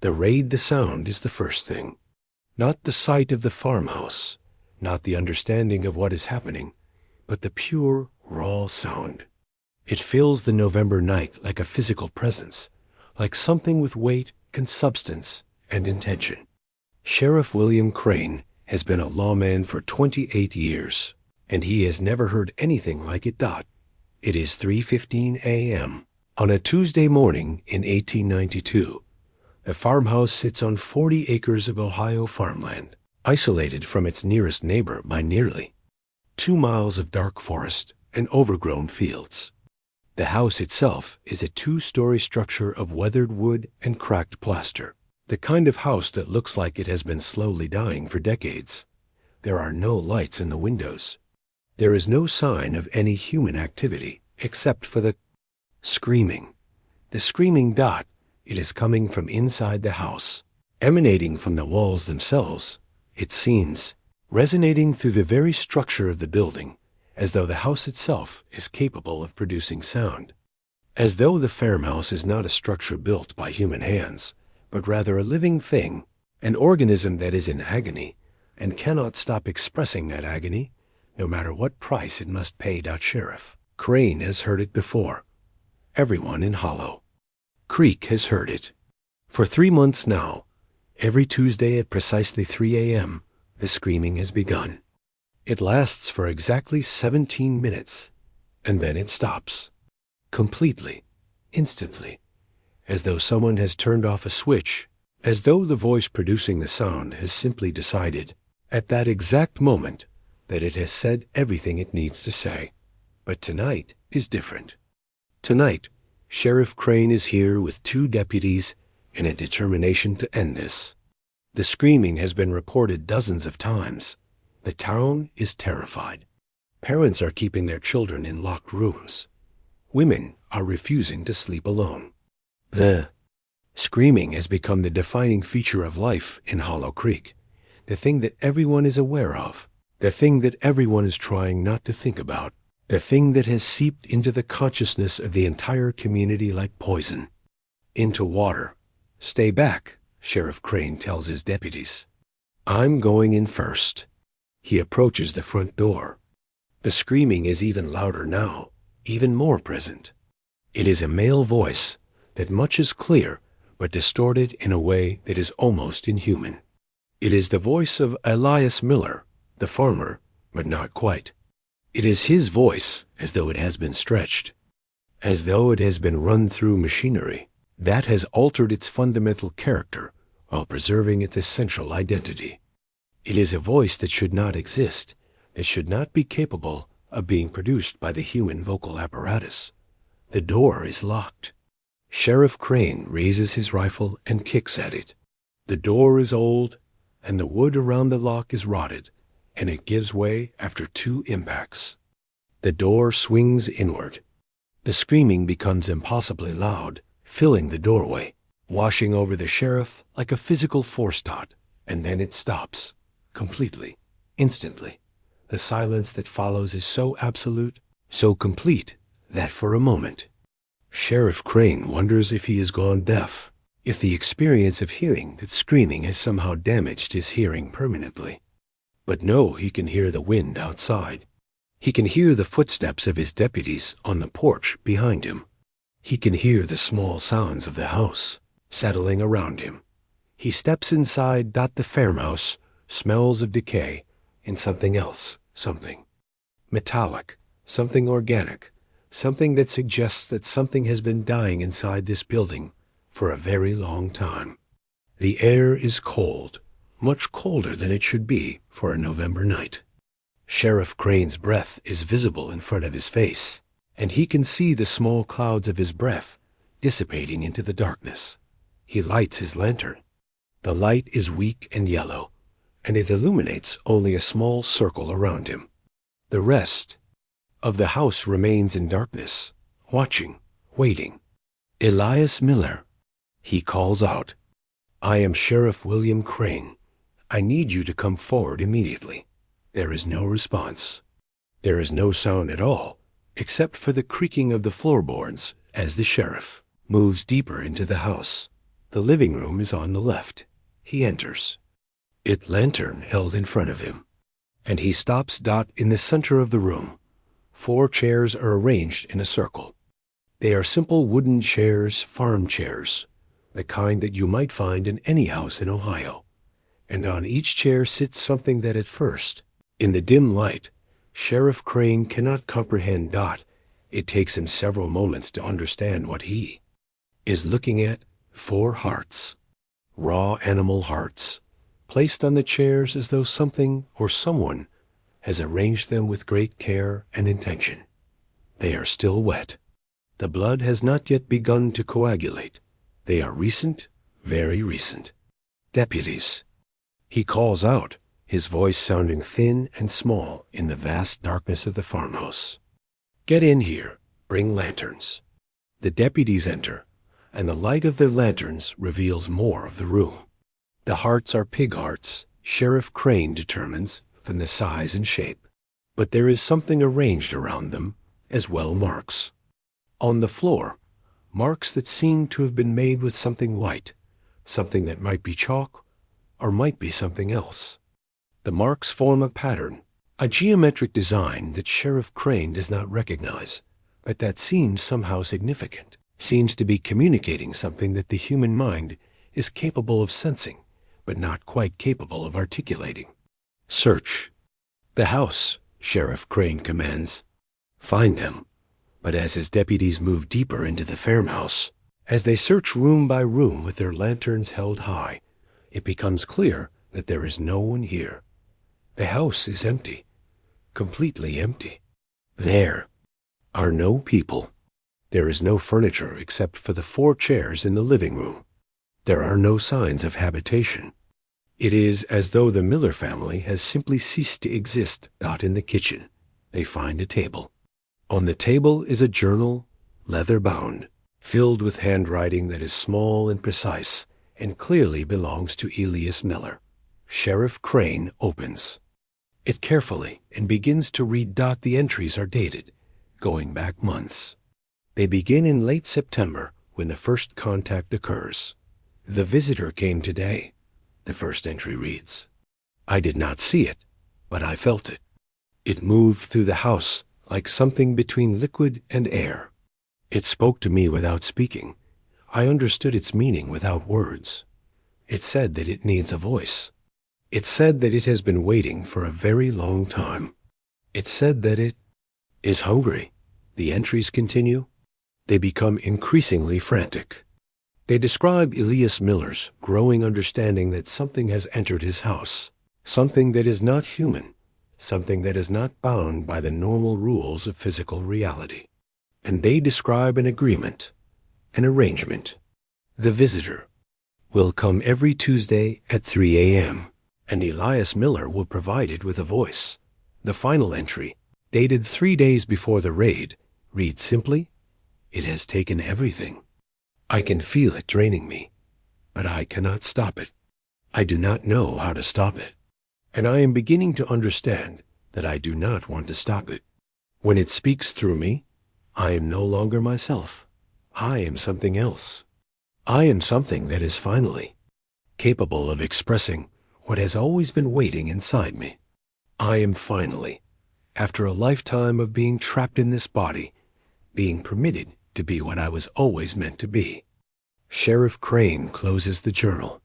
The sound is the first thing. Not the sight of the farmhouse, not the understanding of what is happening, but the pure, raw sound. It fills the November night like a physical presence, like something with weight and substance and intention. Sheriff William Crane has been a lawman for 28 years, and he has never heard anything like it. It is 3:15 a.m. on a Tuesday morning in 1892. The farmhouse sits on 40 acres of Ohio farmland, isolated from its nearest neighbor by nearly 2 miles of dark forest and overgrown fields. The house itself is a 2-story structure of weathered wood and cracked plaster, the kind of house that looks like it has been slowly dying for decades. There are no lights in the windows. There is no sign of any human activity except for the screaming. The screaming. It is coming from inside the house, emanating from the walls themselves, it seems, resonating through the very structure of the building, as though the house itself is capable of producing sound. As though the farmhouse is not a structure built by human hands, but rather a living thing, an organism that is in agony, and cannot stop expressing that agony, no matter what price it must pay. Sheriff Crane has heard it before. Everyone in Hollow Creek has heard it. For 3 months now, every Tuesday at precisely 3 a.m., the screaming has begun. It lasts for exactly 17 minutes, and then it stops. Completely, instantly, as though someone has turned off a switch, as though the voice producing the sound has simply decided, at that exact moment, that it has said everything it needs to say. But tonight is different. Tonight, Sheriff Crane is here with 2 deputies in a determination to end this. The screaming has been reported dozens of times. The town is terrified. Parents are keeping their children in locked rooms. Women are refusing to sleep alone. The screaming has become the defining feature of life in Hollow Creek, the thing that everyone is aware of, the thing that everyone is trying not to think about, the thing that has seeped into the consciousness of the entire community like poison. Into water. Stay back, Sheriff Crane tells his deputies. I'm going in first. He approaches the front door. The screaming is even louder now, even more present. It is a male voice that much is clear, but distorted in a way that is almost inhuman. It is the voice of Elias Miller, the farmer, but not quite. It is his voice as though it has been stretched, as though it has been run through machinery that has altered its fundamental character while preserving its essential identity. It is a voice that should not exist, that should not be capable of being produced by the human vocal apparatus. The door is locked. Sheriff Crane raises his rifle and kicks at it. The door is old, and the wood around the lock is rotted, and it gives way after 2 impacts. The door swings inward. The screaming becomes impossibly loud, filling the doorway, washing over the sheriff like a physical force. And then it stops, completely, instantly. The silence that follows is so absolute, so complete, that for a moment, Sheriff Crane wonders if he has gone deaf, if the experience of hearing that screaming has somehow damaged his hearing permanently. But no, he can hear the wind outside. He can hear the footsteps of his deputies on the porch behind him. He can hear the small sounds of the house settling around him. He steps inside. The farmhouse smells of decay and something else, something metallic, something organic, something that suggests that something has been dying inside this building for a very long time. The air is cold, much colder than it should be for a November night. Sheriff Crane's breath is visible in front of his face, and he can see the small clouds of his breath dissipating into the darkness. He lights his lantern. The light is weak and yellow, and it illuminates only a small circle around him. The rest of the house remains in darkness, watching, waiting. Elias Miller, he calls out. I am Sheriff William Crane. I need you to come forward immediately. There is no response. There is no sound at all, except for the creaking of the floorboards as the sheriff moves deeper into the house. The living room is on the left. He enters. It lantern held in front of him. And he stops in the center of the room. 4 chairs are arranged in a circle. They are simple wooden chairs, farm chairs, the kind that you might find in any house in Ohio. And on each chair sits something that at first, in the dim light, Sheriff Crane cannot comprehend. It takes him several moments to understand what he is looking at. 4 hearts, raw animal hearts, placed on the chairs as though something or someone has arranged them with great care and intention. They are still wet. The blood has not yet begun to coagulate. They are recent, very recent. Deputies. He calls out, his voice sounding thin and small in the vast darkness of the farmhouse. Get in here. Bring lanterns. The deputies enter, and the light of their lanterns reveals more of the room. The hearts are pig hearts, Sheriff Crane determines, from the size and shape. But there is something arranged around them, as well marks. On the floor, marks that seem to have been made with something white, something that might be chalk, or might be something else. The marks form a pattern, a geometric design that Sheriff Crane does not recognize, but that seems somehow significant, seems to be communicating something that the human mind is capable of sensing, but not quite capable of articulating. Search the house, Sheriff Crane commands. Find them. But as his deputies move deeper into the farmhouse, as they search room by room with their lanterns held high, it becomes clear that there is no one here. The house is empty, completely empty. There are no people. There is no furniture except for the 4 chairs in the living room. There are no signs of habitation. It is as though the Miller family has simply ceased to exist. In the kitchen, they find a table. On the table is a journal, leather-bound, filled with handwriting that is small and precise, and clearly belongs to Elias Miller. Sheriff Crane opens it carefully and begins to read. The entries are dated, going back months. They begin in late September, when the first contact occurs. The visitor came today, the first entry reads. I did not see it, but I felt it. It moved through the house like something between liquid and air. It spoke to me without speaking. I understood its meaning without words. It said that it needs a voice. It said that it has been waiting for a very long time. It said that it is hungry. The entries continue. They become increasingly frantic. They describe Elias Miller's growing understanding that something has entered his house, something that is not human, something that is not bound by the normal rules of physical reality. And they describe an agreement, an arrangement. The visitor will come every Tuesday at 3 a.m., and Elias Miller will provide it with a voice. The final entry, dated 3 days before the raid, reads simply, It has taken everything. I can feel it draining me, but I cannot stop it. I do not know how to stop it. And I am beginning to understand that I do not want to stop it. When it speaks through me, I am no longer myself. I am something else. I am something that is finally capable of expressing what has always been waiting inside me. I am finally, after a lifetime of being trapped in this body, being permitted to be what I was always meant to be. Sheriff Crane closes the journal.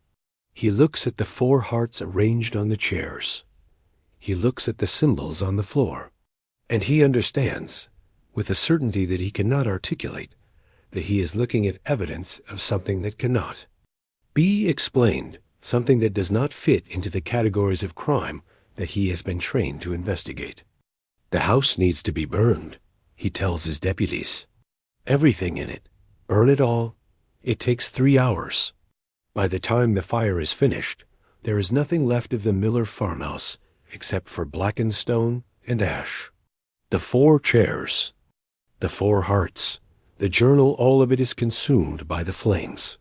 He looks at the 4 hearts arranged on the chairs. He looks at the symbols on the floor. And he understands, with a certainty that he cannot articulate, that he is looking at evidence of something that cannot be explained, something that does not fit into the categories of crime that he has been trained to investigate. The house needs to be burned, he tells his deputies. Everything in it. Burn it all. It takes 3 hours. By the time the fire is finished, there is nothing left of the Miller farmhouse except for blackened stone and ash. The 4 chairs, the 4 hearts, the journal, all of it is consumed by the flames.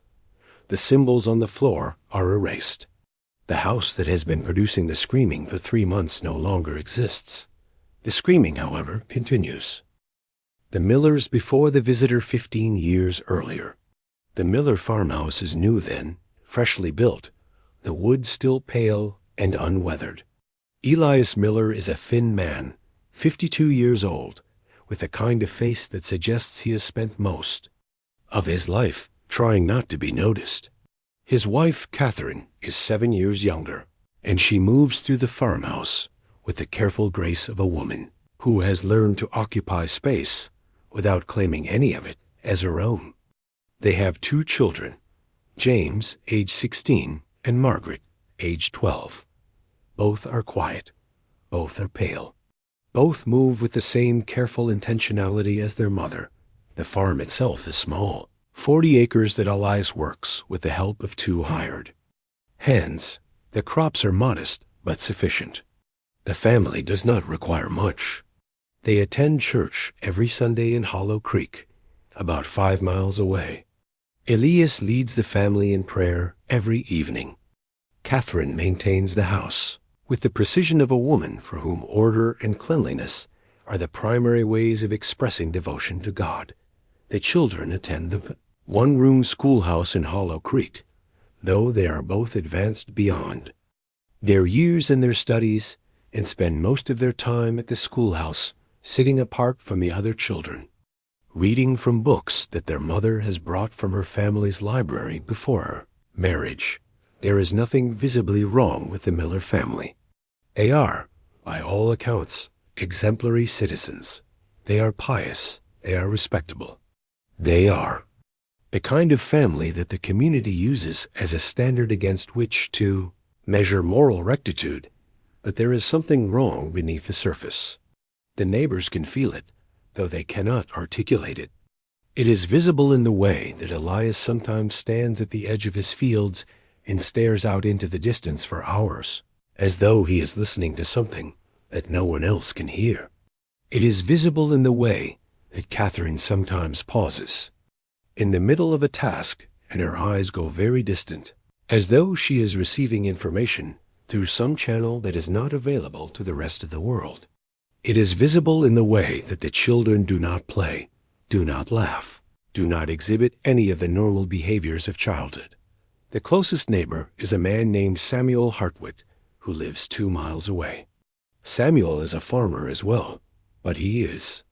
The symbols on the floor are erased. The house that has been producing the screaming for 3 months no longer exists. The screaming, however, continues. The Millers before the visitor 15 years earlier. The Miller farmhouse is new then, freshly built, the wood still pale and unweathered. Elias Miller is a thin man, 52 years old, with a kind of face that suggests he has spent most of his life trying not to be noticed. His wife, Catherine, is 7 years younger, and she moves through the farmhouse with the careful grace of a woman who has learned to occupy space without claiming any of it as her own. They have 2 children, James, age 16, and Margaret, age 12. Both are quiet. Both are pale. Both move with the same careful intentionality as their mother. The farm itself is small, 40 acres that Elias works with the help of 2 hired hands. The crops are modest but sufficient. The family does not require much. They attend church every Sunday in Hollow Creek, about 5 miles away. Elias leads the family in prayer every evening. Catherine maintains the house with the precision of a woman for whom order and cleanliness are the primary ways of expressing devotion to God. The children attend the one-room schoolhouse in Hollow Creek, though they are both advanced beyond their years in their studies and spend most of their time at the schoolhouse sitting apart from the other children, reading from books that their mother has brought from her family's library before her marriage. There is nothing visibly wrong with the Miller family. They are, by all accounts, exemplary citizens. They are pious. They are respectable. They are the kind of family that the community uses as a standard against which to measure moral rectitude. But there is something wrong beneath the surface. The neighbors can feel it, though they cannot articulate it. It is visible in the way that Elias sometimes stands at the edge of his fields and stares out into the distance for hours, as though he is listening to something that no one else can hear. It is visible in the way that Catherine sometimes pauses in the middle of a task, and her eyes go very distant, as though she is receiving information through some channel that is not available to the rest of the world. It is visible in the way that the children do not play, do not laugh, do not exhibit any of the normal behaviors of childhood. The closest neighbor is a man named Samuel Hartwick, who lives 2 miles away. Samuel is a farmer as well, but he is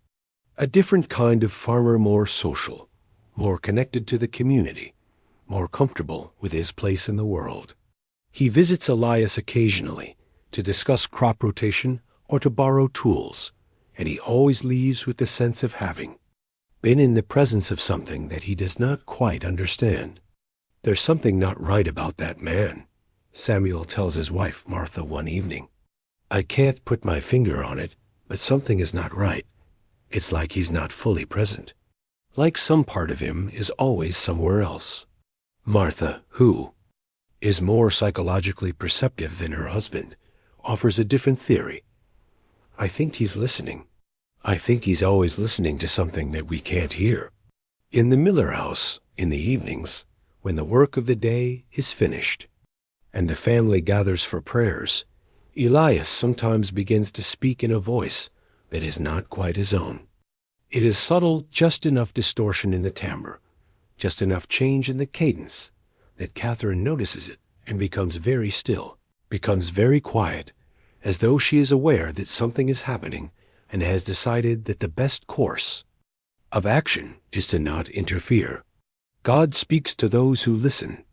a different kind of farmer, more social, more connected to the community, more comfortable with his place in the world. He visits Elias occasionally to discuss crop rotation or to borrow tools, and he always leaves with the sense of having been in the presence of something that he does not quite understand. There's something not right about that man, Samuel tells his wife Martha one evening. I can't put my finger on it, but something is not right. It's like he's not fully present. Like some part of him is always somewhere else. Martha, who is more psychologically perceptive than her husband, offers a different theory. I think he's listening. I think he's always listening to something that we can't hear. In the Miller house, in the evenings, when the work of the day is finished, and the family gathers for prayers, Elias sometimes begins to speak in a voice that is not quite his own. It is subtle, just enough distortion in the timbre, just enough change in the cadence, that Catherine notices it and becomes very still, becomes very quiet, as though she is aware that something is happening and has decided that the best course of action is to not interfere. God speaks to those who listen,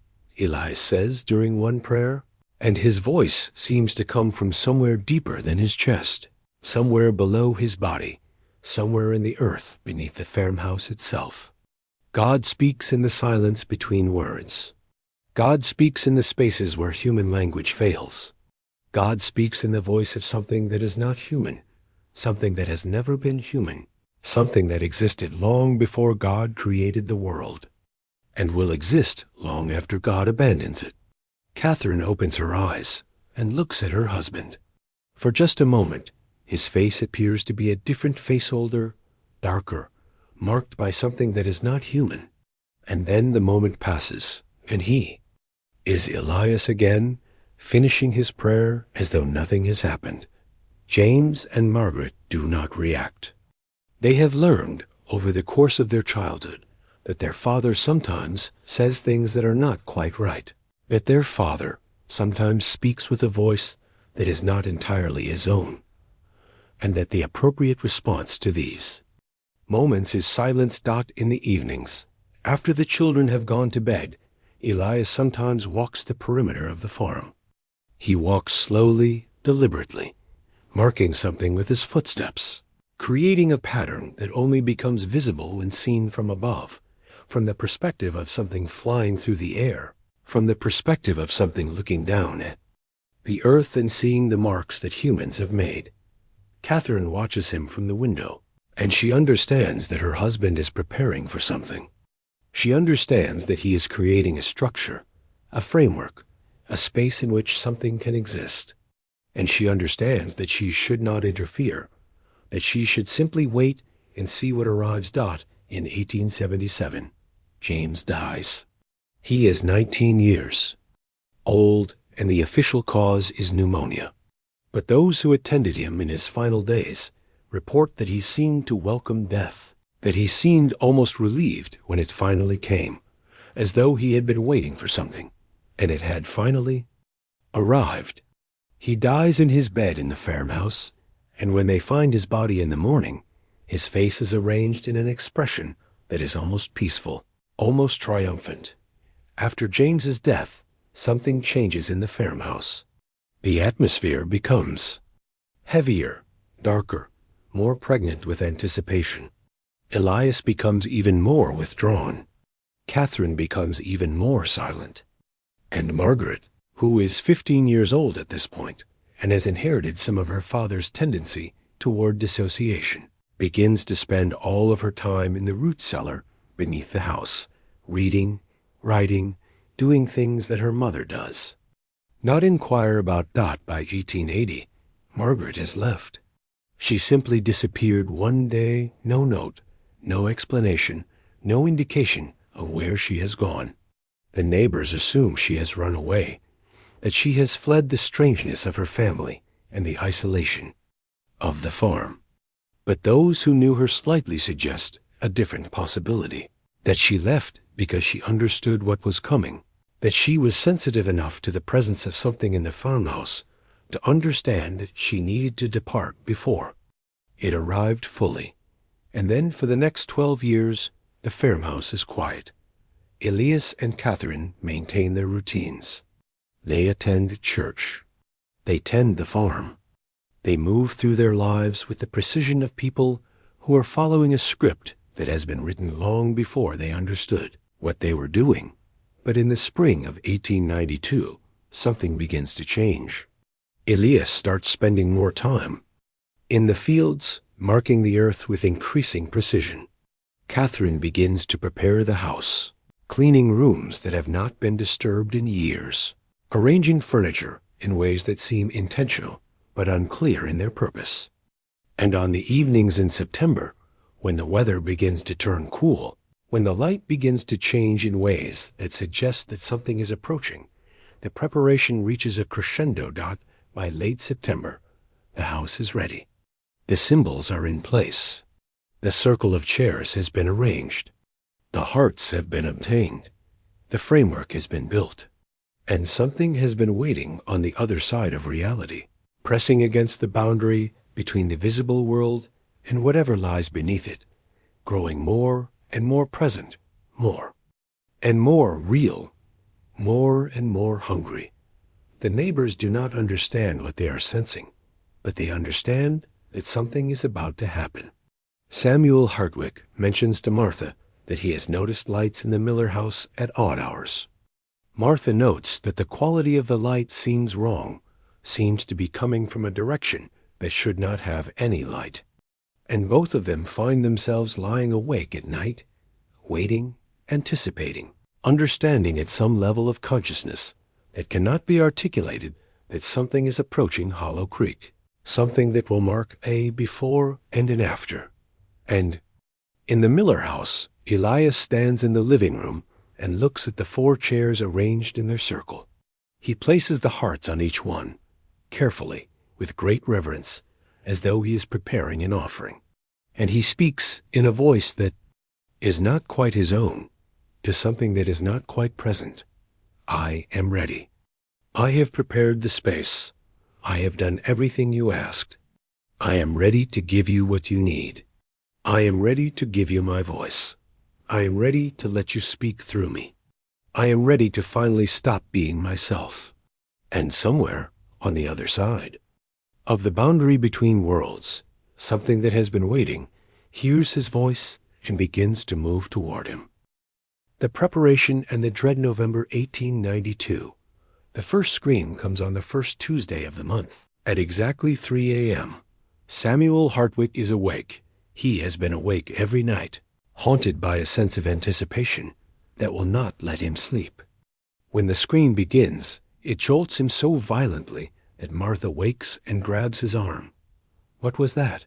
Elias says during one prayer, and his voice seems to come from somewhere deeper than his chest, somewhere below his body, somewhere in the earth beneath the farmhouse itself. God speaks in the silence between words. God speaks in the spaces where human language fails. God speaks in the voice of something that is not human, something that has never been human, something that existed long before God created the world, and will exist long after God abandons it. Catherine opens her eyes and looks at her husband. For just a moment, his face appears to be a different face, older, darker, marked by something that is not human. And then the moment passes, and he is Elias again, finishing his prayer as though nothing has happened. James and Margaret do not react. They have learned, over the course of their childhood, that their father sometimes says things that are not quite right, that their father sometimes speaks with a voice that is not entirely his own, and that the appropriate response to these moments is silence. In the evenings, after the children have gone to bed, Elias sometimes walks the perimeter of the farm. He walks slowly, deliberately, marking something with his footsteps, creating a pattern that only becomes visible when seen from above, from the perspective of something flying through the air, from the perspective of something looking down at the earth and seeing the marks that humans have made. Catherine watches him from the window, and she understands that her husband is preparing for something. She understands that he is creating a structure, a framework, a space in which something can exist. And she understands that she should not interfere, that she should simply wait and see what arrives. In 1877, James dies. He is 19 years old, and the official cause is pneumonia. But those who attended him in his final days report that he seemed to welcome death, that he seemed almost relieved when it finally came, as though he had been waiting for something, and it had finally arrived. He dies in his bed in the farmhouse, and when they find his body in the morning, his face is arranged in an expression that is almost peaceful, almost triumphant. After James's death, something changes in the farmhouse. The atmosphere becomes heavier, darker, more pregnant with anticipation. Elias becomes even more withdrawn. Catherine becomes even more silent. And Margaret, who is 15 years old at this point and has inherited some of her father's tendency toward dissociation, begins to spend all of her time in the root cellar beneath the house, reading, writing, doing things that her mother does. Not inquire about Dot by 1880, Margaret has left. She simply disappeared one day, no note, no explanation, no indication of where she has gone. The neighbors assume she has run away, that she has fled the strangeness of her family and the isolation of the farm. But those who knew her slightly suggest a different possibility, that she left because she understood what was coming, that she was sensitive enough to the presence of something in the farmhouse to understand that she needed to depart before it arrived fully. And then for the next 12 years, the farmhouse is quiet. Elias and Catherine maintain their routines. They attend church. They tend the farm. They move through their lives with the precision of people who are following a script that has been written long before they understood what they were doing. But in the spring of 1892, something begins to change. Elias starts spending more time in the fields, marking the earth with increasing precision. Catherine begins to prepare the house, cleaning rooms that have not been disturbed in years, arranging furniture in ways that seem intentional but unclear in their purpose. And on the evenings in September, when the weather begins to turn cool, when the light begins to change in ways that suggest that something is approaching, the preparation reaches a crescendo. By late September, the house is ready. The symbols are in place. The circle of chairs has been arranged. The hearts have been obtained. The framework has been built. And something has been waiting on the other side of reality, pressing against the boundary between the visible world and whatever lies beneath it, growing more and more present, more and more real, more and more hungry. The neighbors do not understand what they are sensing, but they understand that something is about to happen. Samuel Hartwick mentions to Martha that he has noticed lights in the Miller house at odd hours. Martha notes that the quality of the light seems wrong, seems to be coming from a direction that should not have any light. And both of them find themselves lying awake at night, waiting, anticipating, understanding at some level of consciousness that cannot be articulated that something is approaching Hollow Creek, something that will mark a before and an after. And in the Miller house, Elias stands in the living room and looks at the 4 chairs arranged in their circle. He places the hearts on each one, carefully, with great reverence, as though he is preparing an offering. And he speaks in a voice that is not quite his own, to something that is not quite present. I am ready. I have prepared the space. I have done everything you asked. I am ready to give you what you need. I am ready to give you my voice. I am ready to let you speak through me. I am ready to finally stop being myself. And somewhere on the other side of the boundary between worlds, something that has been waiting hears his voice and begins to move toward him. The preparation and the dread November 1892. The first scream comes on the first Tuesday of the month. At exactly 3 a.m., Samuel Hartwick is awake. He has been awake every night, haunted by a sense of anticipation that will not let him sleep. When the scream begins, it jolts him so violently that Martha wakes and grabs his arm. What was that?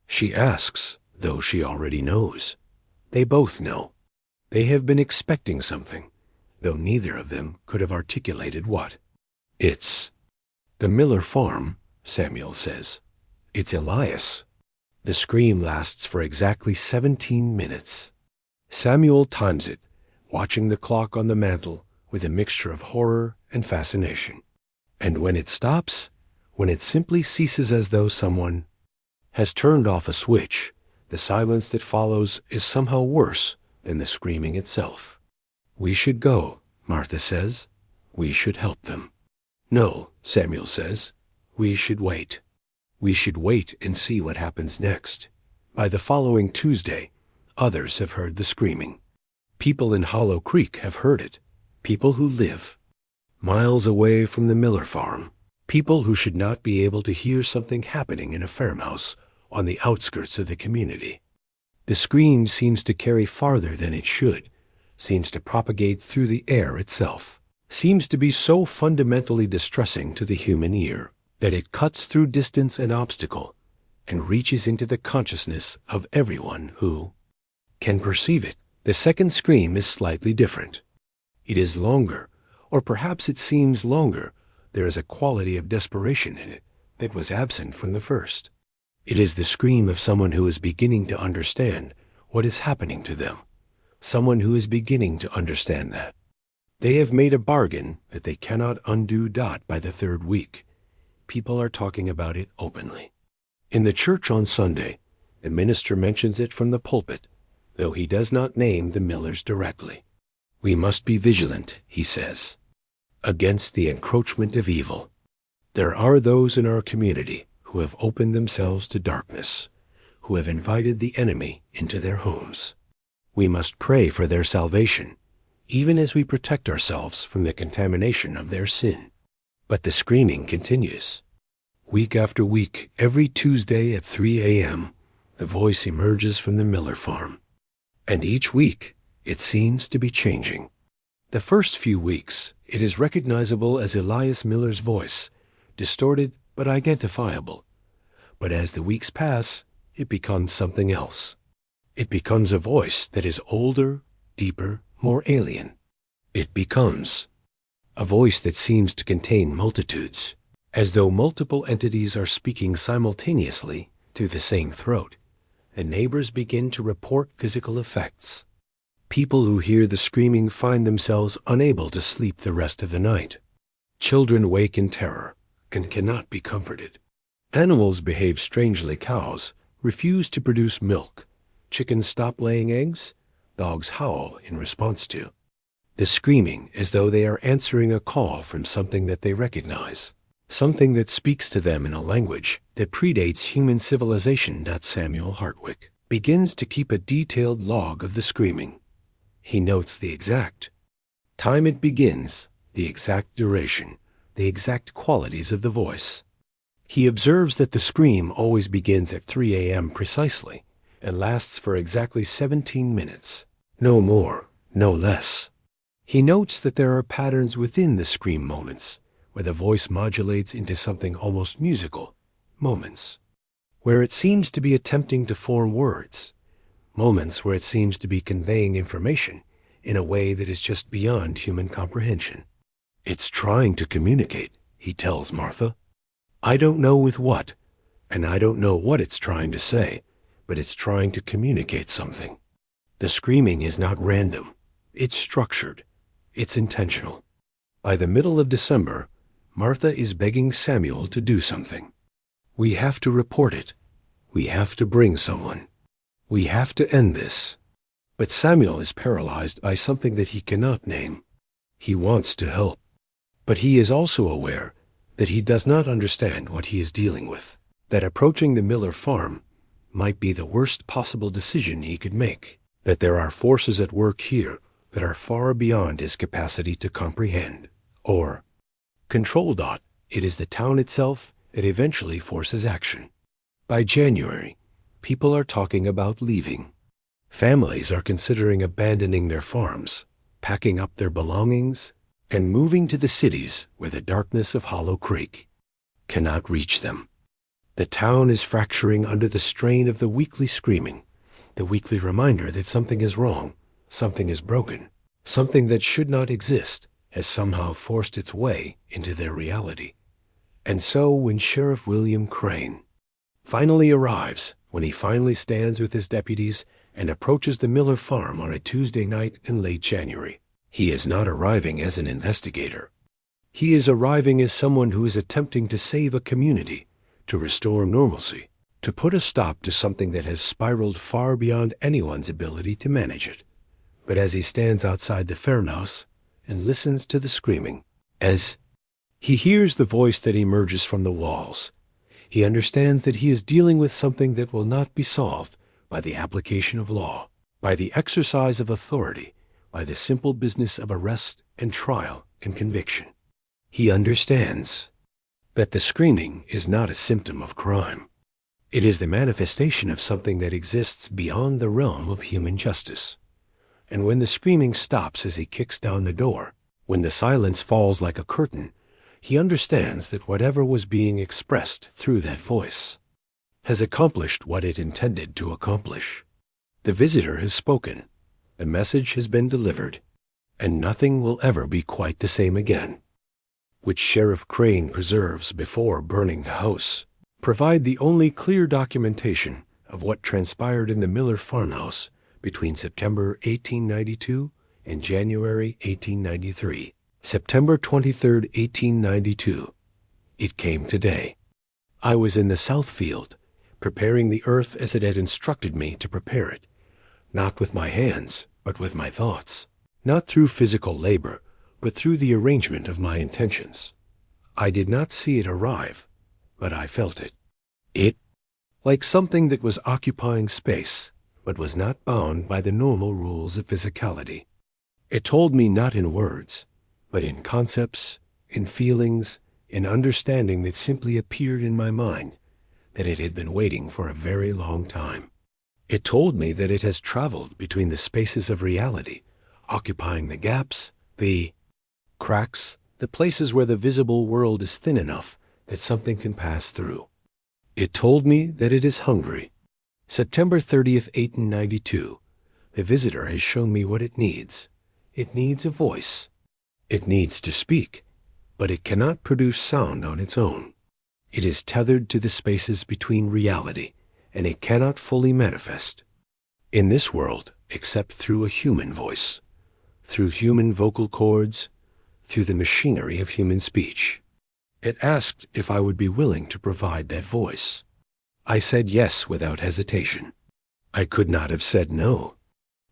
She asks, though she already knows. They both know. They have been expecting something, though neither of them could have articulated what. It's the Miller farm, Samuel says. It's Elias. The scream lasts for exactly 17 minutes. Samuel times it, watching the clock on the mantel with a mixture of horror and fascination. And when it stops, when it simply ceases as though someone has turned off a switch, the silence that follows is somehow worse than the screaming itself. We should go, Martha says. We should help them. No, Samuel says. We should wait. We should wait and see what happens next. By the following Tuesday, others have heard the screaming. People in Hollow Creek have heard it. People who live miles away from the Miller farm. People who should not be able to hear something happening in a farmhouse on the outskirts of the community. The scream seems to carry farther than it should, seems to propagate through the air itself, seems to be so fundamentally distressing to the human ear that it cuts through distance and obstacle and reaches into the consciousness of everyone who can perceive it. The second scream is slightly different. It is longer, or perhaps it seems longer. There is a quality of desperation in it that was absent from the first. It is the scream of someone who is beginning to understand what is happening to them, someone who is beginning to understand that they have made a bargain that they cannot undo. By the third week, people are talking about it openly. In the church on Sunday, the minister mentions it from the pulpit, though he does not name the Millers directly. We must be vigilant, he says, against the encroachment of evil. There are those in our community who have opened themselves to darkness, who have invited the enemy into their homes. We must pray for their salvation, even as we protect ourselves from the contamination of their sin. But the screaming continues. Week after week, every Tuesday at 3 a.m., the voice emerges from the Miller farm. And each week, it seems to be changing. The first few weeks, it is recognizable as Elias Miller's voice, distorted but identifiable. But as the weeks pass, it becomes something else. It becomes a voice that is older, deeper, more alien. It becomes a voice that seems to contain multitudes, as though multiple entities are speaking simultaneously through the same throat. The neighbors begin to report physical effects. People who hear the screaming find themselves unable to sleep the rest of the night. Children wake in terror and cannot be comforted. Animals behave strangely. Cows refuse to produce milk. Chickens stop laying eggs. Dogs howl in response to the screaming, as though they are answering a call from something that they recognize, something that speaks to them in a language that predates human civilization. Samuel Hartwick begins to keep a detailed log of the screaming. He notes the exact time it begins, the exact duration, the exact qualities of the voice. He observes that the scream always begins at 3 a.m. precisely and lasts for exactly 17 minutes, no more, no less. He notes that there are patterns within the scream moments, where the voice modulates into something almost musical, moments where it seems to be attempting to form words, moments where it seems to be conveying information in a way that is just beyond human comprehension. It's trying to communicate, he tells Martha. I don't know with what, and I don't know what it's trying to say, but it's trying to communicate something. The screaming is not random. It's structured. It's intentional. By the middle of December, Martha is begging Samuel to do something. We have to report it. We have to bring someone. We have to end this. But Samuel is paralyzed by something that he cannot name. He wants to help. But he is also aware that he does not understand what he is dealing with, that approaching the Miller farm might be the worst possible decision he could make, that there are forces at work here that are far beyond his capacity to comprehend, or control. It is the town itself that eventually forces action. By January, people are talking about leaving. Families are considering abandoning their farms, packing up their belongings, and moving to the cities where the darkness of Hollow Creek cannot reach them. The town is fracturing under the strain of the weekly screaming, the weekly reminder that something is wrong, something is broken, something that should not exist has somehow forced its way into their reality. And so when Sheriff William Crane finally arrives, when he finally stands with his deputies and approaches the Miller farm on a Tuesday night in late January, he is not arriving as an investigator. He is arriving as someone who is attempting to save a community, to restore normalcy, to put a stop to something that has spiraled far beyond anyone's ability to manage it. But as he stands outside the farmhouse and listens to the screaming, as he hears the voice that emerges from the walls, he understands that he is dealing with something that will not be solved by the application of law, by the exercise of authority, by the simple business of arrest and trial and conviction. He understands that the screaming is not a symptom of crime. It is the manifestation of something that exists beyond the realm of human justice. And when the screaming stops as he kicks down the door, when the silence falls like a curtain, he understands that whatever was being expressed through that voice has accomplished what it intended to accomplish. The visitor has spoken. The message has been delivered, and nothing will ever be quite the same again. Which Sheriff Crane preserves before burning the house, provide the only clear documentation of what transpired in the Miller farmhouse between September 1892 and January 1893. September 23, 1892. It came today. I was in the south field, preparing the earth as it had instructed me to prepare it, not with my hands, but with my thoughts, not through physical labor, but through the arrangement of my intentions. I did not see it arrive, but I felt it. It, like something that was occupying space, but was not bound by the normal rules of physicality. It told me not in words, but in concepts, in feelings, in understanding that simply appeared in my mind, that it had been waiting for a very long time. It told me that it has traveled between the spaces of reality, occupying the gaps, the cracks, the places where the visible world is thin enough that something can pass through. It told me that it is hungry. September 30th, 1892. The visitor has shown me what it needs. It needs a voice. It needs to speak, but it cannot produce sound on its own. It is tethered to the spaces between reality, and it cannot fully manifest in this world except through a human voice, through human vocal cords, through the machinery of human speech. It asked if I would be willing to provide that voice. I said yes without hesitation. I could not have said no.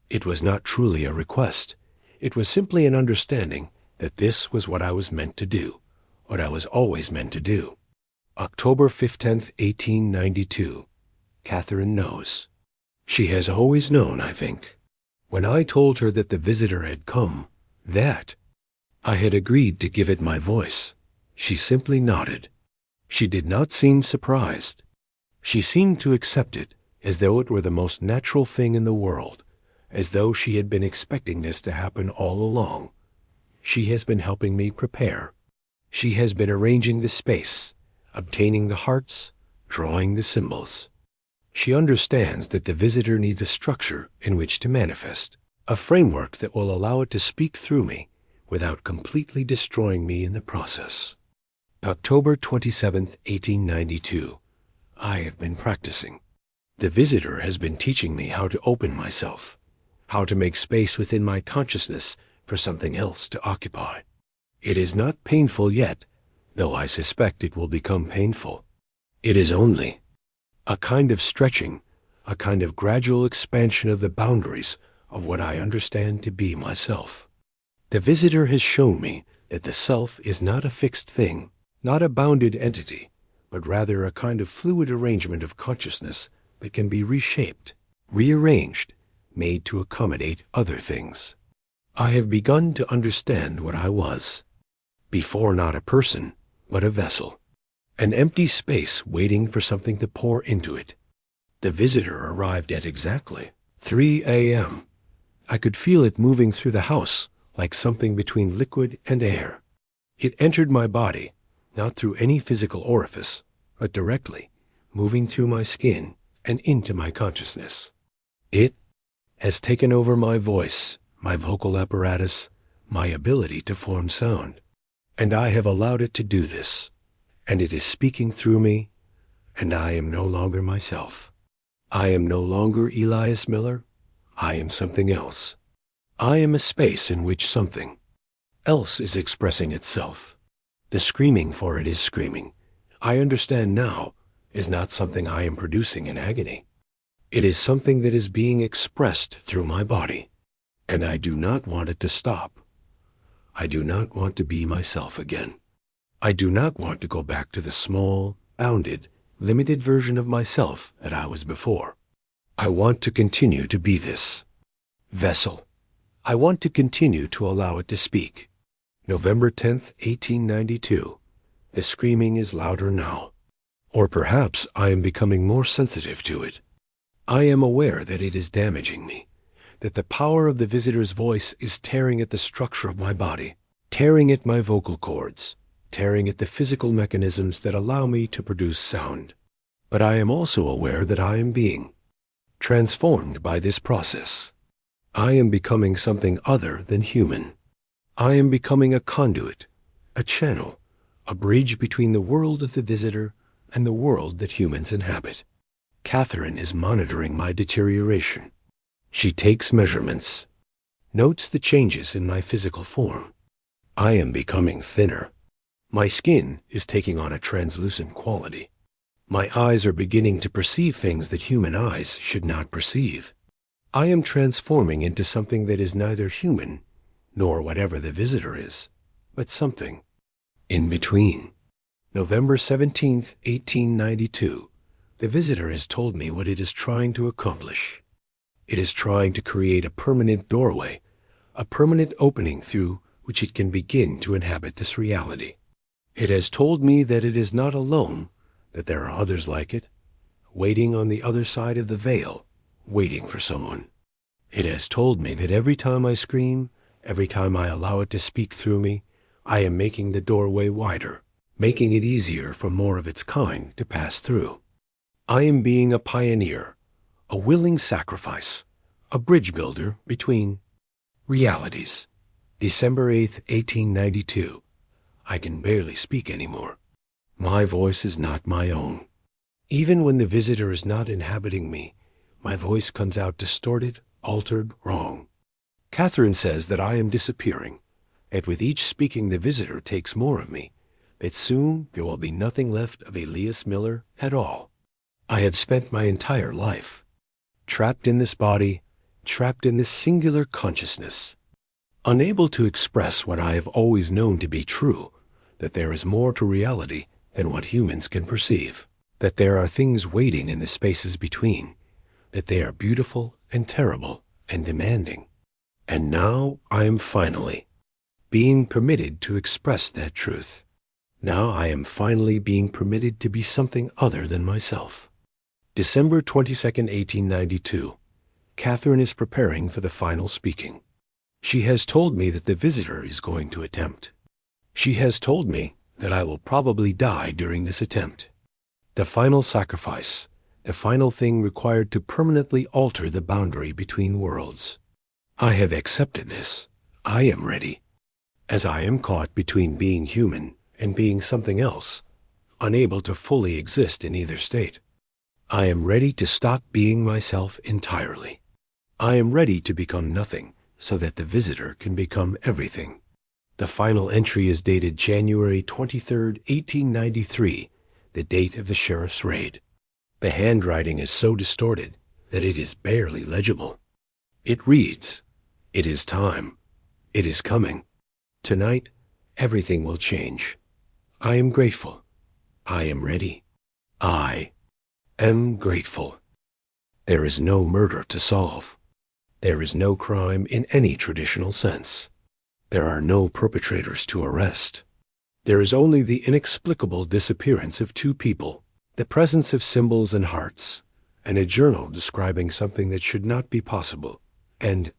It was not truly a request. It was simply an understanding that this was what I was meant to do, what I was always meant to do. October 15th, 1892. Catherine knows. She has always known, I think. When I told her that the visitor had come, that I had agreed to give it my voice, she simply nodded. She did not seem surprised. She seemed to accept it as though it were the most natural thing in the world, as though she had been expecting this to happen all along. She has been helping me prepare. She has been arranging the space, obtaining the hearts, drawing the symbols. She understands that the visitor needs a structure in which to manifest, a framework that will allow it to speak through me without completely destroying me in the process. October 27th, 1892. I have been practicing. The visitor has been teaching me how to open myself, how to make space within my consciousness for something else to occupy. It is not painful yet, though I suspect it will become painful. It is only a kind of stretching, a kind of gradual expansion of the boundaries of what I understand to be myself. The visitor has shown me that the self is not a fixed thing, not a bounded entity, but rather a kind of fluid arrangement of consciousness that can be reshaped, rearranged, made to accommodate other things. I have begun to understand what I was. Before not a person, but a vessel. An empty space waiting for something to pour into it. The visitor arrived at exactly 3 a.m. I could feel it moving through the house like something between liquid and air. It entered my body, not through any physical orifice, but directly, moving through my skin and into my consciousness. It has taken over my voice, my vocal apparatus, my ability to form sound. And I have allowed it to do this. And it is speaking through me, and I am no longer myself. I am no longer Elias Miller. I am something else. I am a space in which something else is expressing itself. The screaming for it is screaming. I understand now is not something I am producing in agony. It is something that is being expressed through my body, and I do not want it to stop. I do not want to be myself again. I do not want to go back to the small, bounded, limited version of myself that I was before. I want to continue to be this vessel. I want to continue to allow it to speak. November 10th, 1892. The screaming is louder now. Or perhaps I am becoming more sensitive to it. I am aware that it is damaging me, that the power of the visitor's voice is tearing at the structure of my body, tearing at my vocal cords, tearing at the physical mechanisms that allow me to produce sound. But I am also aware that I am being transformed by this process. I am becoming something other than human. I am becoming a conduit, a channel, a bridge between the world of the visitor and the world that humans inhabit. Catherine is monitoring my deterioration. She takes measurements, notes the changes in my physical form. I am becoming thinner. My skin is taking on a translucent quality. My eyes are beginning to perceive things that human eyes should not perceive. I am transforming into something that is neither human nor whatever the visitor is, but something in between. November 17th, 1892. The visitor has told me what it is trying to accomplish. It is trying to create a permanent doorway, a permanent opening through which it can begin to inhabit this reality. It has told me that it is not alone, that there are others like it, waiting on the other side of the veil, waiting for someone. It has told me that every time I scream, every time I allow it to speak through me, I am making the doorway wider, making it easier for more of its kind to pass through. I am being a pioneer, a willing sacrifice, a bridge builder between realities. December 8th, 1892. I can barely speak anymore. My voice is not my own. Even when the visitor is not inhabiting me, my voice comes out distorted, altered, wrong. Catherine says that I am disappearing, that with each speaking the visitor takes more of me, that soon there will be nothing left of Elias Miller at all. I have spent my entire life trapped in this body, trapped in this singular consciousness, unable to express what I have always known to be true, that there is more to reality than what humans can perceive, that there are things waiting in the spaces between, that they are beautiful and terrible and demanding. And now I am finally being permitted to express that truth. Now I am finally being permitted to be something other than myself. December 22nd, 1892. Catherine is preparing for the final speaking. She has told me that the visitor is going to attempt. She has told me that I will probably die during this attempt. The final sacrifice, the final thing required to permanently alter the boundary between worlds. I have accepted this. I am ready. As I am caught between being human and being something else, unable to fully exist in either state, I am ready to stop being myself entirely. I am ready to become nothing so that the visitor can become everything. The final entry is dated January 23rd, 1893, the date of the sheriff's raid. The handwriting is so distorted that it is barely legible. It reads, "It is time. It is coming. Tonight, everything will change. I am grateful. I am ready. I am grateful." There is no murder to solve. There is no crime in any traditional sense. There are no perpetrators to arrest. There is only the inexplicable disappearance of two people, the presence of symbols and hearts, and a journal describing something that should not be possible, and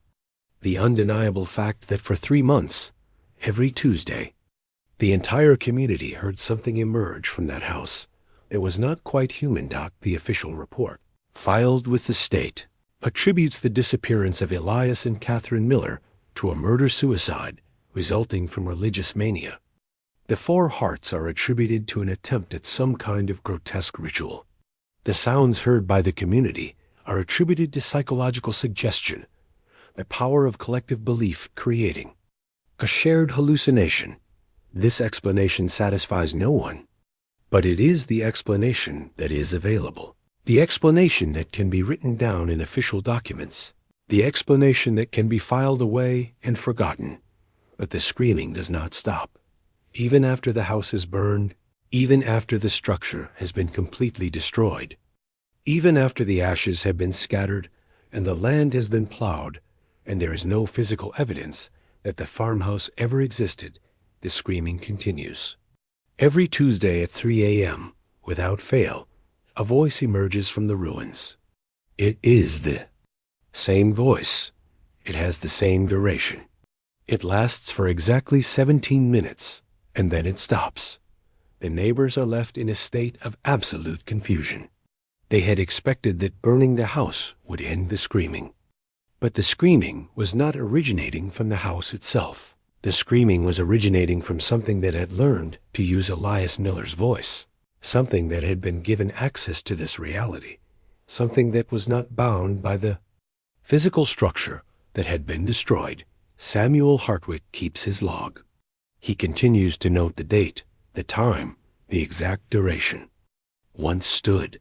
the undeniable fact that for 3 months, every Tuesday, the entire community heard something emerge from that house. It was not quite human. The official report, filed with the state, attributes the disappearance of Elias and Catherine Miller to a murder-suicide resulting from religious mania. The 4 hearts are attributed to an attempt at some kind of grotesque ritual. The sounds heard by the community are attributed to psychological suggestion, the power of collective belief creating a shared hallucination. This explanation satisfies no one, but it is the explanation that is available. The explanation that can be written down in official documents. The explanation that can be filed away and forgotten. But the screaming does not stop. Even after the house is burned, even after the structure has been completely destroyed, even after the ashes have been scattered and the land has been plowed, and there is no physical evidence that the farmhouse ever existed, the screaming continues. Every Tuesday at 3 a.m., without fail, a voice emerges from the ruins. It is the same voice. It has the same duration. It lasts for exactly 17 minutes, and then it stops. The neighbors are left in a state of absolute confusion. They had expected that burning the house would end the screaming. But the screaming was not originating from the house itself. The screaming was originating from something that had learned to use Elias Miller's voice, something that had been given access to this reality, something that was not bound by the physical structure that had been destroyed. Samuel Hartwick keeps his log. He continues to note the date, the time, the exact duration. Once stood.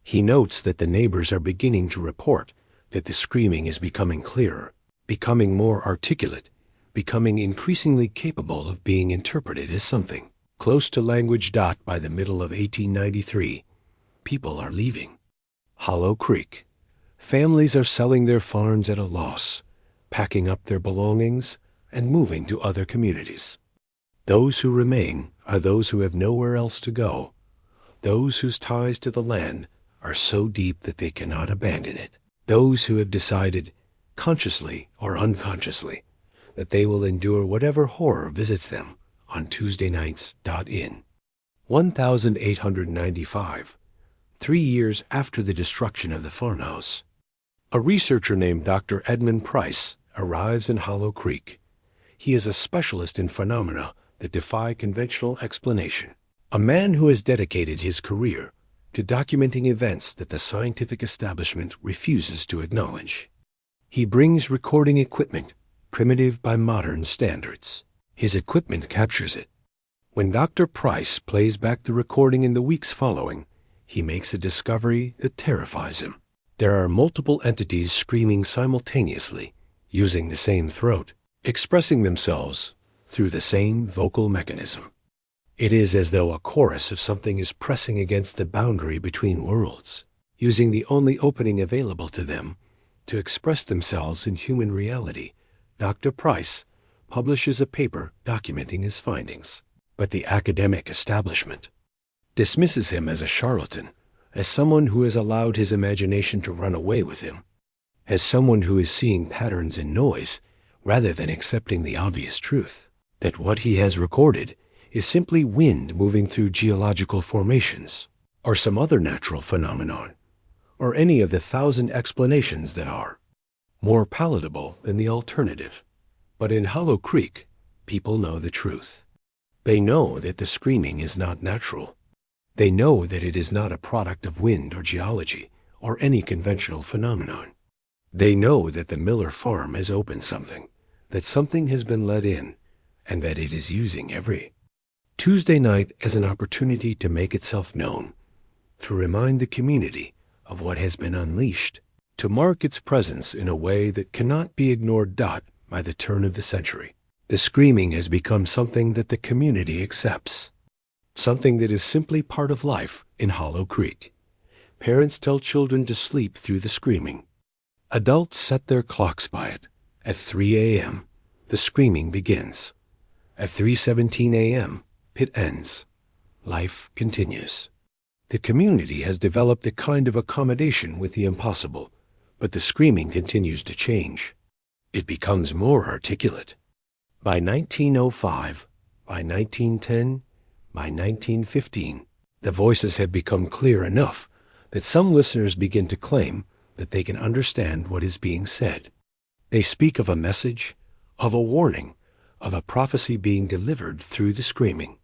He notes that the neighbors are beginning to report that the screaming is becoming clearer, becoming more articulate, becoming increasingly capable of being interpreted as something close to language. By the middle of 1893, people are leaving Hollow Creek. Families are selling their farms at a loss, packing up their belongings, and moving to other communities. Those who remain are those who have nowhere else to go, those whose ties to the land are so deep that they cannot abandon it, those who have decided, consciously or unconsciously, that they will endure whatever horror visits them on Tuesday nights. In 1895, 3 years after the destruction of the farmhouse, a researcher named Dr. Edmund Price arrives in Hollow Creek. He is a specialist in phenomena that defy conventional explanation, a man who has dedicated his career to documenting events that the scientific establishment refuses to acknowledge. He brings recording equipment, primitive by modern standards. His equipment captures it. When Dr. Price plays back the recording in the weeks following, he makes a discovery that terrifies him. There are multiple entities screaming simultaneously, using the same throat, expressing themselves through the same vocal mechanism. It is as though a chorus of something is pressing against the boundary between worlds, using the only opening available to them to express themselves in human reality. Dr. Price publishes a paper documenting his findings, but the academic establishment dismisses him as a charlatan, as someone who has allowed his imagination to run away with him, as someone who is seeing patterns in noise rather than accepting the obvious truth that what he has recorded is simply wind moving through geological formations, or some other natural phenomenon, or any of the 1,000 explanations that are more palatable than the alternative. But in Hollow Creek, people know the truth. They know that the screaming is not natural. They know that it is not a product of wind or geology or any conventional phenomenon. They know that the Miller farm has opened something, that something has been let in, and that it is using every Tuesday night as an opportunity to make itself known, to remind the community of what has been unleashed, to mark its presence in a way that cannot be ignored. By the turn of the century, the screaming has become something that the community accepts, something that is simply part of life in Hollow Creek. Parents tell children to sleep through the screaming. Adults set their clocks by it. At 3 a.m., the screaming begins. At 3:17 a.m., it ends. Life continues. The community has developed a kind of accommodation with the impossible, but the screaming continues to change. It becomes more articulate. By 1905, by 1910, by 1915, the voices have become clear enough that some listeners begin to claim that they can understand what is being said. They speak of a message, of a warning, of a prophecy being delivered through the screaming.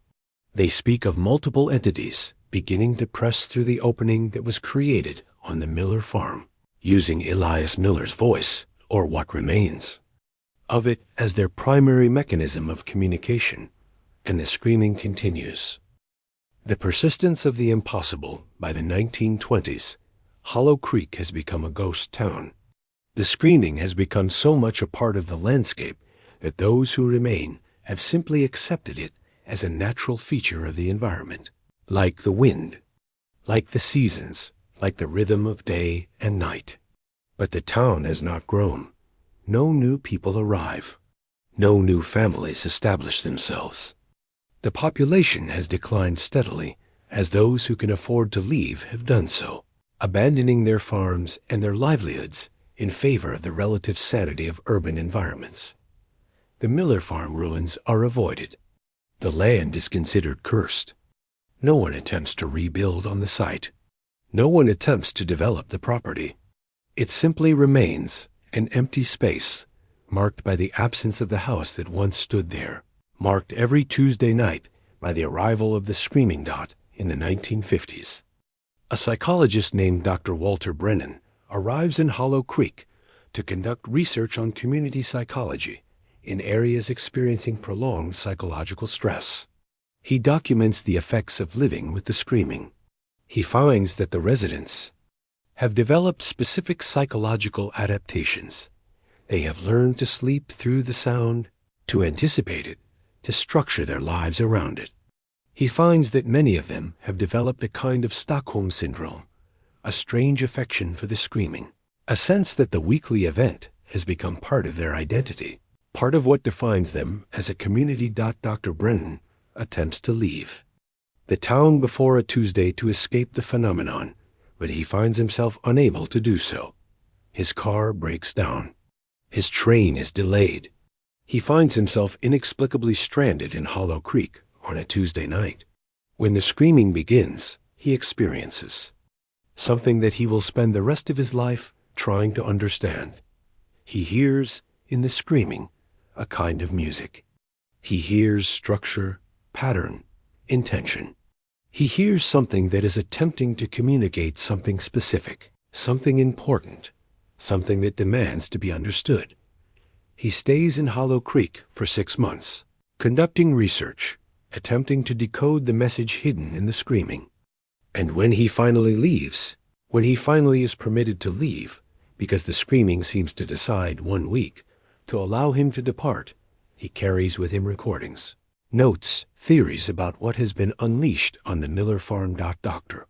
They speak of multiple entities beginning to press through the opening that was created on the Miller farm, using Elias Miller's voice, or what remains of it, as their primary mechanism of communication, and the screaming continues. The persistence of the impossible. By the 1920s, Hollow Creek has become a ghost town. The screaming has become so much a part of the landscape that those who remain have simply accepted it as a natural feature of the environment, like the wind, like the seasons, like the rhythm of day and night. But the town has not grown. No new people arrive. No new families establish themselves. The population has declined steadily, as those who can afford to leave have done so, abandoning their farms and their livelihoods in favor of the relative sanity of urban environments. The Miller farm ruins are avoided. The land is considered cursed. No one attempts to rebuild on the site. No one attempts to develop the property. It simply remains an empty space, marked by the absence of the house that once stood there, marked every Tuesday night by the arrival of the screaming dot in the 1950s. A psychologist named Dr. Walter Brennan arrives in Hollow Creek to conduct research on community psychology in areas experiencing prolonged psychological stress. He documents the effects of living with the screaming. He finds that the residents have developed specific psychological adaptations. They have learned to sleep through the sound, to anticipate it, to structure their lives around it. He finds that many of them have developed a kind of Stockholm syndrome, a strange affection for the screaming, a sense that the weekly event has become part of their identity, part of what defines them as a community. Dr. Brennan attempts to leave the town before a Tuesday to escape the phenomenon, but he finds himself unable to do so. His car breaks down. His train is delayed. He finds himself inexplicably stranded in Hollow Creek on a Tuesday night. When the screaming begins, he experiences something that he will spend the rest of his life trying to understand. He hears in the screaming a kind of music. He hears structure, pattern, intention. He hears something that is attempting to communicate something specific, something important, something that demands to be understood. He stays in Hollow Creek for 6 months, conducting research, attempting to decode the message hidden in the screaming. And when he finally leaves, when he finally is permitted to leave, because the screaming seems to decide 1 week to allow him to depart, he carries with him recordings, notes, theories about what has been unleashed on the Miller farm. Dr.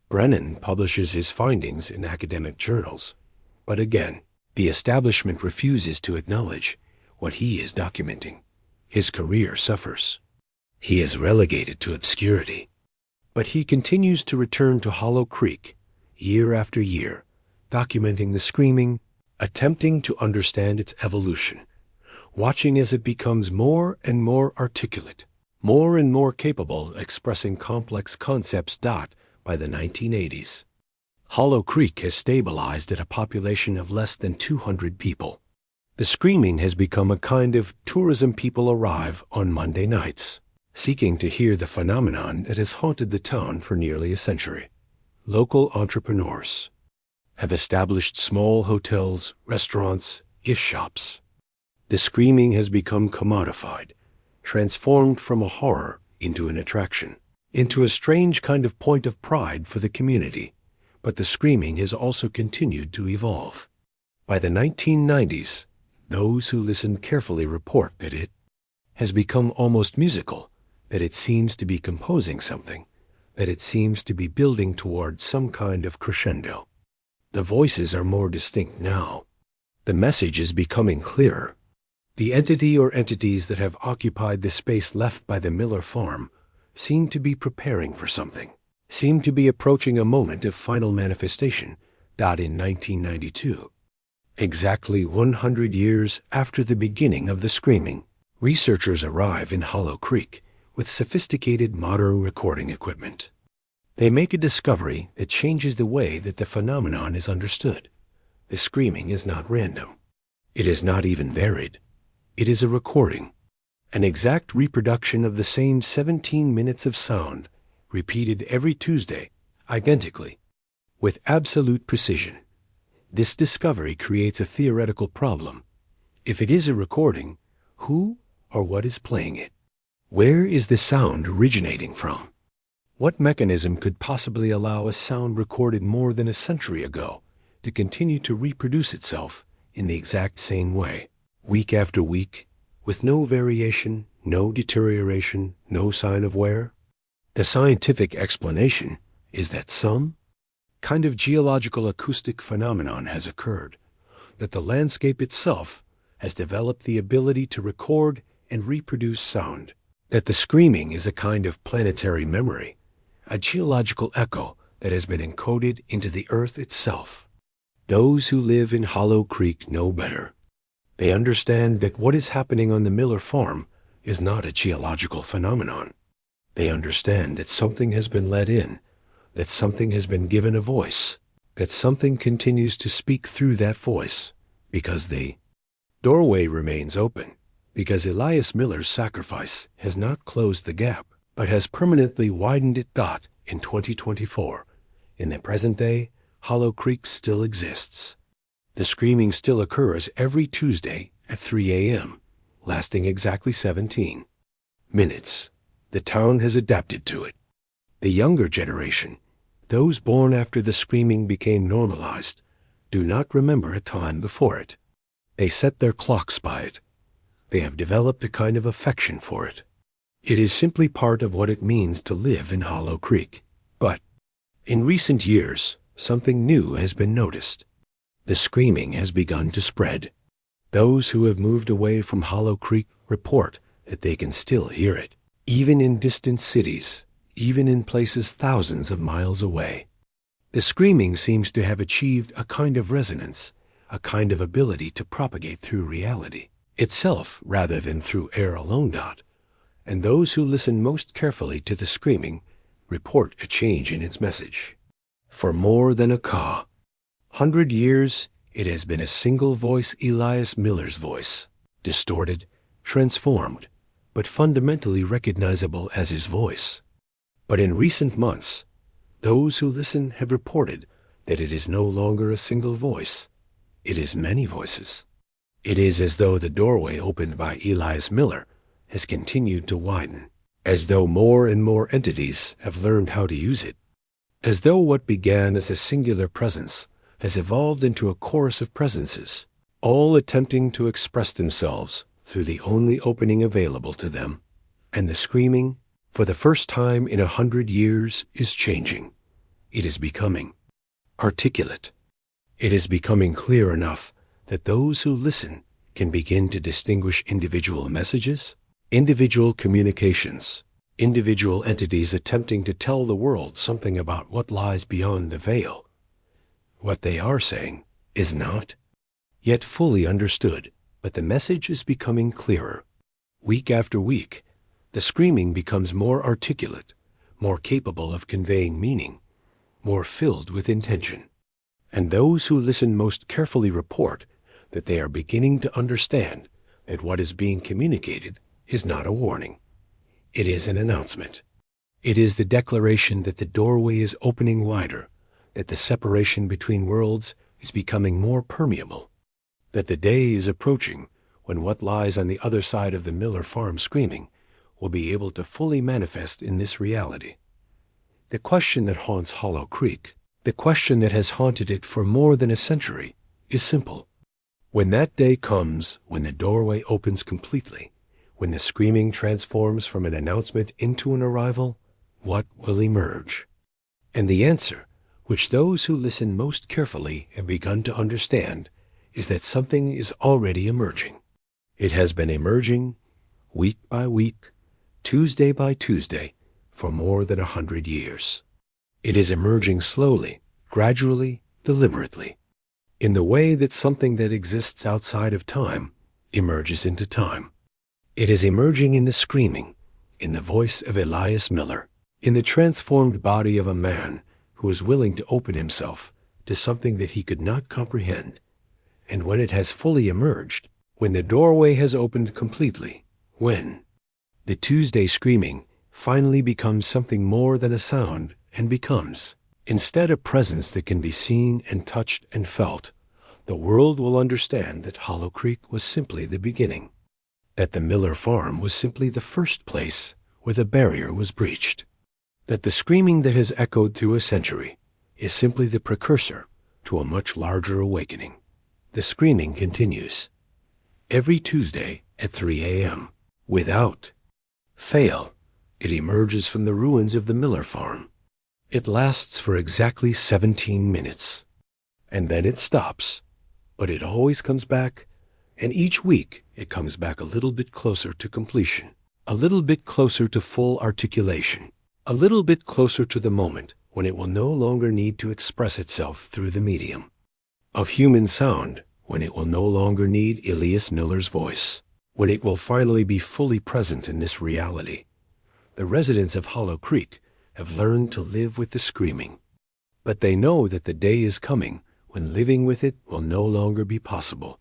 Brennan publishes his findings in academic journals, but again, the establishment refuses to acknowledge what he is documenting. His career suffers. He is relegated to obscurity. But he continues to return to Hollow Creek year after year, documenting the screaming, attempting to understand its evolution, watching as it becomes more and more articulate, more and more capable of expressing complex concepts. By the 1980s, Hollow Creek has stabilized at a population of less than 200 people. The screaming has become a kind of tourism. People arrive on Monday nights, seeking to hear the phenomenon that has haunted the town for nearly a century. Local entrepreneurs, have established small hotels, restaurants, gift shops. The screaming has become commodified, transformed from a horror into an attraction, into a strange kind of point of pride for the community. But the screaming has also continued to evolve. By the 1990s, those who listen carefully report that it has become almost musical, that it seems to be composing something, that it seems to be building toward some kind of crescendo. The voices are more distinct now. The message is becoming clearer. The entity or entities that have occupied the space left by the Miller farm seem to be preparing for something, seem to be approaching a moment of final manifestation. In 1992, exactly 100 years after the beginning of the screaming, researchers arrive in Hollow Creek with sophisticated modern recording equipment. They make a discovery that changes the way that the phenomenon is understood. The screaming is not random. It is not even varied. It is a recording, an exact reproduction of the same 17 minutes of sound, repeated every Tuesday, identically, with absolute precision. This discovery creates a theoretical problem. If it is a recording, who or what is playing it? Where is the sound originating from? What mechanism could possibly allow a sound recorded more than a century ago to continue to reproduce itself in the exact same way, week after week, with no variation, no deterioration, no sign of wear? The scientific explanation is that some kind of geological acoustic phenomenon has occurred, that the landscape itself has developed the ability to record and reproduce sound, that the screaming is a kind of planetary memory, a geological echo that has been encoded into the earth itself. Those who live in Hollow Creek know better. They understand that what is happening on the Miller farm is not a geological phenomenon. They understand that something has been let in, that something has been given a voice, that something continues to speak through that voice, because the doorway remains open, because Elias Miller's sacrifice has not closed the gap, but has permanently widened it. In 2024, in the present day, Hollow Creek still exists. The screaming still occurs every Tuesday at 3 a.m., lasting exactly 17 minutes. The town has adapted to it. The younger generation, those born after the screaming became normalized, do not remember a time before it. They set their clocks by it. They have developed a kind of affection for it. It is simply part of what it means to live in Hollow Creek. But in recent years, something new has been noticed. The screaming has begun to spread. Those who have moved away from Hollow Creek report that they can still hear it, even in distant cities, even in places thousands of miles away. The screaming seems to have achieved a kind of resonance, a kind of ability to propagate through reality itself rather than through air alone. And those who listen most carefully to the screaming report a change in its message. For more than a 100 years, it has been a single voice, Elias Miller's voice, distorted, transformed, but fundamentally recognizable as his voice. But in recent months, those who listen have reported that it is no longer a single voice. It is many voices. It is as though the doorway opened by Elias Miller has continued to widen, as though more and more entities have learned how to use it, as though what began as a singular presence has evolved into a chorus of presences, all attempting to express themselves through the only opening available to them. And the screaming, for the first time in 100 years, is changing. It is becoming articulate. It is becoming clear enough that those who listen can begin to distinguish individual messages, individual communications, individual entities attempting to tell the world something about what lies beyond the veil. What they are saying is not yet fully understood, but the message is becoming clearer. Week after week, the screaming becomes more articulate, more capable of conveying meaning, more filled with intention. And those who listen most carefully report that they are beginning to understand that what is being communicated is not a warning. It is an announcement. It is the declaration that the doorway is opening wider, that the separation between worlds is becoming more permeable, that the day is approaching when what lies on the other side of the Miller farm screaming will be able to fully manifest in this reality. The question that haunts Hollow Creek, the question that has haunted it for more than a century, is simple. When that day comes, when the doorway opens completely, when the screaming transforms from an announcement into an arrival, what will emerge? And the answer, which those who listen most carefully have begun to understand, is that something is already emerging. It has been emerging week by week, Tuesday by Tuesday, for more than 100 years. It is emerging slowly, gradually, deliberately, in the way that something that exists outside of time emerges into time. It is emerging in the screaming, in the voice of Elias Miller, in the transformed body of a man who is willing to open himself to something that he could not comprehend. And when it has fully emerged, when the doorway has opened completely, when the Tuesday screaming finally becomes something more than a sound and becomes, instead, a presence that can be seen and touched and felt, the world will understand that Hollow Creek was simply the beginning, that the Miller farm was simply the first place where the barrier was breached, that the screaming that has echoed through a century is simply the precursor to a much larger awakening. The screaming continues every Tuesday at 3 a.m. Without fail, it emerges from the ruins of the Miller farm. It lasts for exactly 17 minutes, and then it stops, but it always comes back, and each week it comes back a little bit closer to completion, a little bit closer to full articulation, a little bit closer to the moment when it will no longer need to express itself through the medium of human sound, when it will no longer need Elias Miller's voice, when it will finally be fully present in this reality. The residents of Hollow Creek have learned to live with the screaming, but they know that the day is coming when living with it will no longer be possible,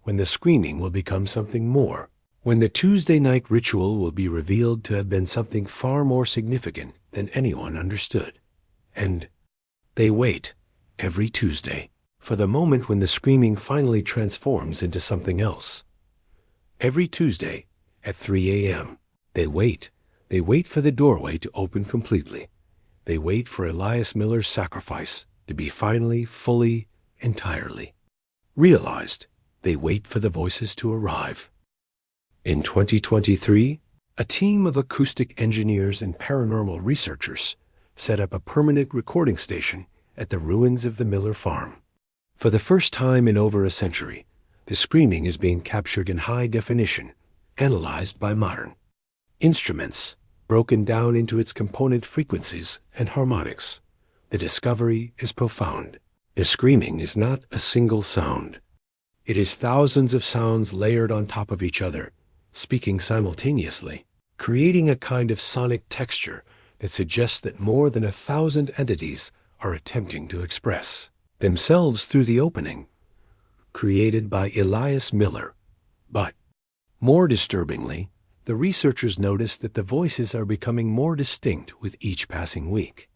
when the screaming will become something more, when the Tuesday night ritual will be revealed to have been something far more significant than anyone understood. And they wait every Tuesday for the moment when the screaming finally transforms into something else. Every Tuesday at 3 a.m., they wait. They wait for the doorway to open completely. They wait for Elias Miller's sacrifice to be finally, fully, entirely realized. They wait for the voices to arrive. In 2023, a team of acoustic engineers and paranormal researchers set up a permanent recording station at the ruins of the Miller farm. For the first time in over a century, the screaming is being captured in high definition, analyzed by modern instruments, broken down into its component frequencies and harmonics. The discovery is profound. The screaming is not a single sound. It is thousands of sounds layered on top of each other, speaking simultaneously, creating a kind of sonic texture that suggests that more than 1,000 entities are attempting to express themselves through the opening created by Elias Miller. But, more disturbingly, the researchers noticed that the voices are becoming more distinct with each passing week.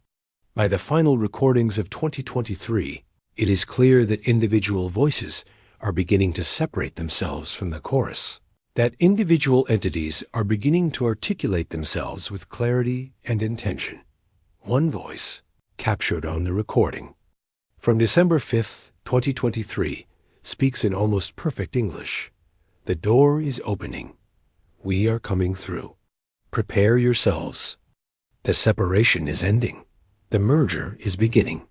By the final recordings of 2023, it is clear that individual voices are beginning to separate themselves from the chorus, that individual entities are beginning to articulate themselves with clarity and intention. One voice, captured on the recording, from December 5th, 2023, speaks in almost perfect English. The door is opening. We are coming through. Prepare yourselves. The separation is ending. The merger is beginning.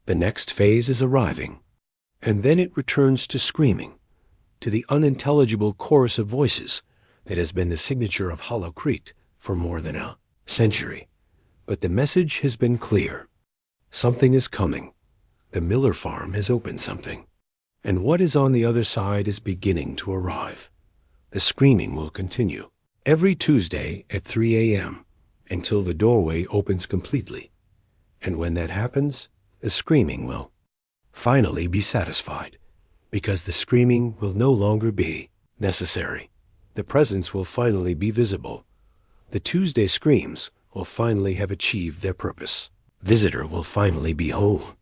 The next phase is arriving. And then it returns to screaming, to the unintelligible chorus of voices that has been the signature of Hollow Creek for more than a century. But the message has been clear. Something is coming. The Miller farm has opened something. And what is on the other side is beginning to arrive. The screaming will continue every Tuesday at 3 a.m. until the doorway opens completely. And when that happens, the screaming will finally be satisfied, because the screaming will no longer be necessary. The presence will finally be visible. The Tuesday screams will finally have achieved their purpose. Visitor will finally be whole.